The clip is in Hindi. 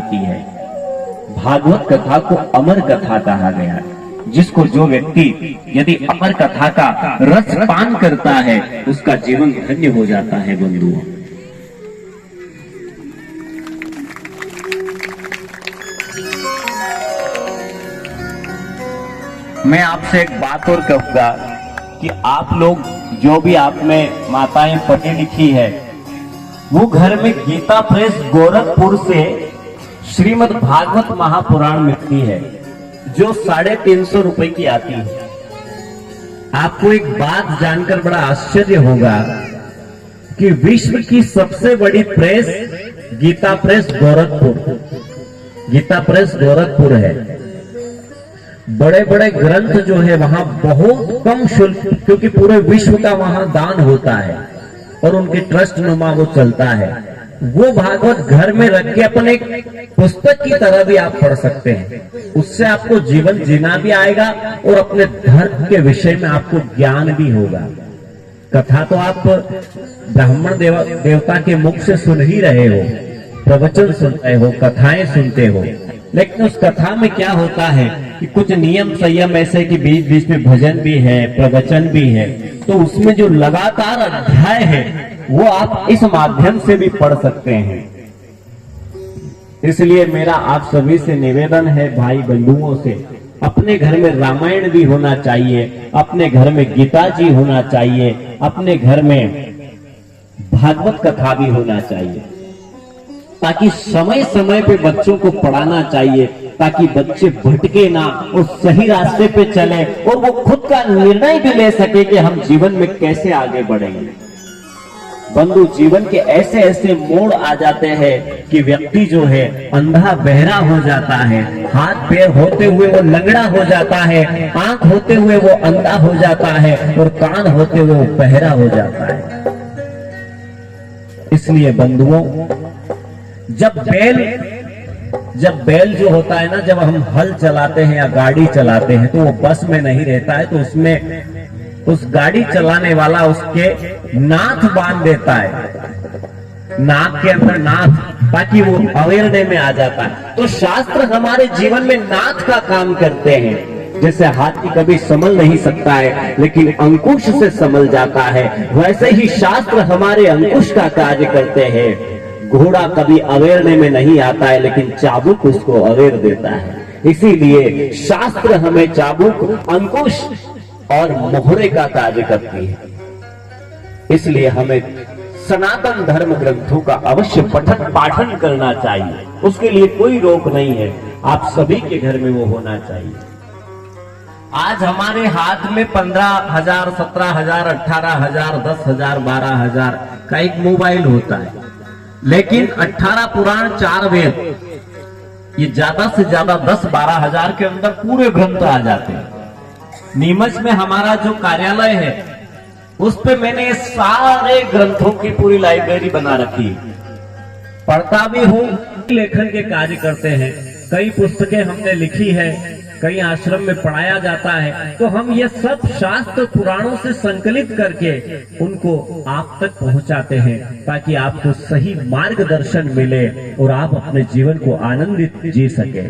होती है। भागवत कथा को अमर कथा कहा गया है, जिसको जो व्यक्ति यदि अमर कथा का रस पान करता है उसका जीवन धन्य हो जाता है। बंधुओं, मैं आपसे एक बात और कहूंगा कि आप लोग जो भी आप में माताएं पढ़ी लिखी है, वो घर में गीता प्रेस गोरखपुर से श्रीमद् भागवत महापुराण मिलती है, जो 350 रुपए की आती है। आपको एक बात जानकर बड़ा आश्चर्य होगा कि विश्व की सबसे बड़ी प्रेस गीता प्रेस गोरखपुर है। बड़े बड़े ग्रंथ जो है वहां बहुत कम शुल्क, क्योंकि पूरे विश्व का वहां दान होता है और उनके ट्रस्ट नुमा वो चलता है। वो भागवत घर में रख के अपने पुस्तक की तरह भी आप पढ़ सकते हैं। उससे आपको जीवन जीना भी आएगा और अपने धर्म के विषय में आपको ज्ञान भी होगा। कथा तो आप ब्राह्मण देवता के मुख से सुन ही रहे हो, प्रवचन सुन रहे हो, कथाएं सुनते हो, लेकिन उस कथा में क्या होता है कि कुछ नियम संयम ऐसे कि बीच बीच में भजन भी है, प्रवचन भी है, तो उसमें जो लगातार अध्याय है वो आप इस माध्यम से भी पढ़ सकते हैं। इसलिए मेरा आप सभी से निवेदन है, भाई बंधुओं से, अपने घर में रामायण भी होना चाहिए, अपने घर में गीता जी होना चाहिए, अपने घर में भागवत कथा भी होना चाहिए, ताकि समय समय पे बच्चों को पढ़ाना चाहिए, ताकि बच्चे भटके ना और सही रास्ते पे चले और वो खुद का निर्णय भी ले सके कि हम जीवन में कैसे आगे बढ़ेंगे। बंधु, जीवन के ऐसे ऐसे मोड़ आ जाते हैं कि व्यक्ति जो है अंधा बहरा हो जाता है, हाथ पैर होते हुए वो लंगड़ा हो जाता है, आंख होते हुए वो अंधा हो जाता है और कान होते हुए वो बहरा हो जाता है। इसलिए बंधुओं, जब बैल जो होता है ना, जब हम हल चलाते हैं या गाड़ी चलाते हैं तो वो बस में नहीं रहता है, तो उसमें उस गाड़ी चलाने वाला उसके नाथ बांध देता है, नाक के अंदर नाथ, ताकि वो अवेरने में आ जाता है। तो शास्त्र हमारे जीवन में नाथ का काम करते हैं। जैसे हाथी कभी संभल नहीं सकता है लेकिन अंकुश से संभल जाता है, वैसे ही शास्त्र हमारे अंकुश का कार्य करते हैं। घोड़ा कभी अवेरने में नहीं आता है लेकिन चाबुक उसको अवेर देता है। इसीलिए शास्त्र हमें चाबुक, अंकुश और मोहरे का कार्य करती है। इसलिए हमें सनातन धर्म ग्रंथों का अवश्य पठन पाठन करना चाहिए। उसके लिए कोई रोक नहीं है, आप सभी के घर में वो होना चाहिए। आज हमारे हाथ में 15,000, 17,000, 18,000, 10,000, 12,000 का एक मोबाइल होता है, लेकिन 18 पुराण 4 वेद, ये ज्यादा से ज्यादा 10-12 हजार के अंदर पूरे ग्रंथ आ जाते हैं। नीमच में हमारा जो कार्यालय है उस पे मैंने सारे ग्रंथों की पूरी लाइब्रेरी बना रखी है। पढ़ता भी हूँ, लेखन के कार्य करते हैं, कई पुस्तकें हमने लिखी है, कई आश्रम में पढ़ाया जाता है। तो हम ये सब शास्त्र पुराणों से संकलित करके उनको आप तक पहुंचाते हैं, ताकि आपको सही मार्गदर्शन मिले और आप अपने जीवन को आनंदित जी सके।